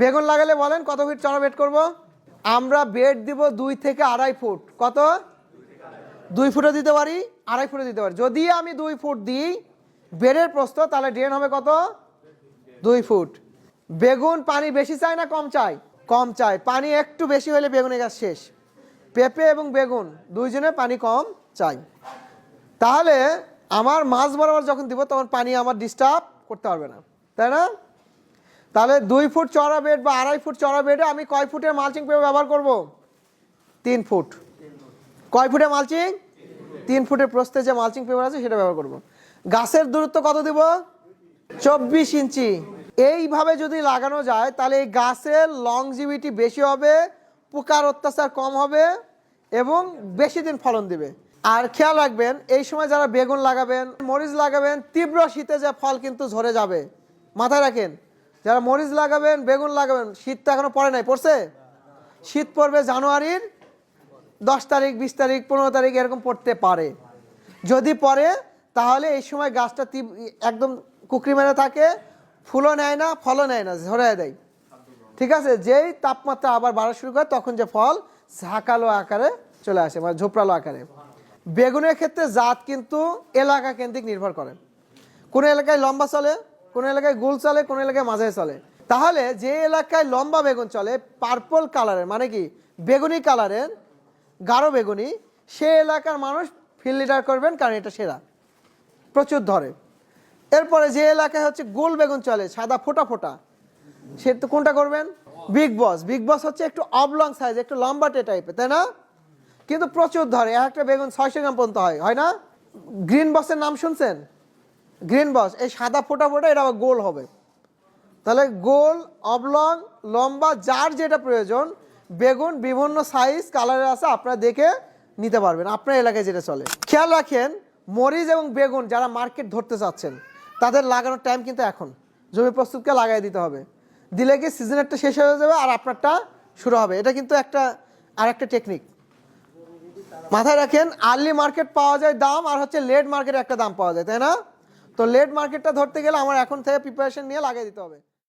বেগুন লাগালে বলেন কত ফিট চড়া বেড করব? আমরা বেড দিব 2 থেকে 2.5 ফুট। কত? 2 ফুটও দিতে পারি, 2.5 ফুটও দিতে পারি। যদি আমি 2 ফুট দিই বেডের প্রস্থ, তাহলে ড্রেন হবে কত? 2 ফুট। বেগুন পানি বেশি চাই না কম চাই? কম চাই। পানি একটু বেশি হলে বেগুনের গাছ শেষ। পেঁপে এবং বেগুন দুইজনে পানি কম চাই। তাহলে আমার মাছ বরাবর যখন দিব তখন পানি আমার ডিস্টার্ব করতে পারবে না, তাই না? তাহলে 2 ফুট চড়া বেড বা 2.5 ফুট চড়া বেডে আমি কয় ফুটের মালচিং পেপার ব্যবহার করব? 3 ফুট। কয় ফুটের মালচিং? 3 ফুটের প্রস্থে যে মালচিং পেপার আছে সেটা ব্যবহার করব। গাছের দূরত্ব কত দিব? 24 ইঞ্চি। এইভাবে যদি লাগানো যায় তাহলে এই গাছের লংজিভিটি বেশি হবে, পোকার অত্যাচার কম হবে এবং বেশি দিন ফলন দিবে। আর খেয়াল রাখবেন, এই সময় যারা বেগুন লাগাবেন, মরিচ লাগাবেন, তীব্র শীতে যে ফল কিন্তু ঝরে যাবে, মাথায় রাখেন। যারা মরিচ লাগাবেন, বেগুন লাগাবেন, শীত তো এখনো পড়ে নাই, পড়ছে? শীত পড়বে জানুয়ারির 10 তারিখ, 20 তারিখ, 15 তারিখ এরকম পড়তে পারে। যদি পড়ে তাহলে এই সময় গাছটা একদম কুকরি মেরে থাকে, ফুলও নেয় না, ফলও নেয় না, ঝরে দেয়। ঠিক আছে? যেই তাপমাত্রা আবার বাড়া শুরু করে তখন যে ফল ঝাঁকালো আকারে চলে আসে, মানে ঝোপড়ালো আকারে। বেগুনের ক্ষেত্রে জাত কিন্তু এলাকা কেন্দ্রিক নির্ভর করে। কোন এলাকায় লম্বা চলে, কোন এলাকায় গোল চলে, কোন এলাকায় মাঝারি চলে। তাহলে যে এলাকায় লম্বা বেগুন চলে, পার্পল কালারের, মানে কি বেগুনি কালারের, গাঢ় বেগুনি, সে এলাকার মানুষ ফিল্ড লিডার করবেন, কারণ এটা সেরা, প্রচুর ধরে। এরপরে যে এলাকায় হচ্ছে গোল বেগুন চলে, সাদা ফোটা ফোটা, সে তো কোনটা করবেন? বিগ বস। বিগ বস হচ্ছে একটু অবলং সাইজ, একটু লম্বাটে টাইপের, তাই না? কিন্তু প্রচুর ধরে, একটা বেগুন 600 গ্রাম পর্যন্ত হয় না? গ্রিন বসের নাম শুনছেন? গ্রিন বস এই সাদা ফোটা ফোটা, এটা আবার গোল হবে। তাহলে গোল, অবলং, লম্বা, যার যেটা প্রয়োজন, বেগুন বিভিন্ন সাইজ কালারের আছে, আপনারা দেখে নিতে পারবেন আপনার এলাকায় যেটা চলে। খেয়াল রাখেন, মরিচ এবং বেগুন যারা মার্কেট ধরতে চাচ্ছেন তাদের লাগানোর টাইম কিন্তু এখন। জমি প্রস্তুতকে লাগাই দিতে হবে, দিলে কি সিজনেরটা শেষ হয়ে যাবে আর আপনারটা শুরু হবে। এটা কিন্তু একটা টেকনিক মাথায় রাখেন। আর্লি মার্কেট পাওয়া যায় দাম, আর হচ্ছে লেট মার্কেটে একটা দাম পাওয়া যায়, তাই না? তো লেট মার্কেটটা ধরতে গেলে আমার এখন থেকে প্রিপারেশন নিয়ে লাগিয়ে দিতে হবে।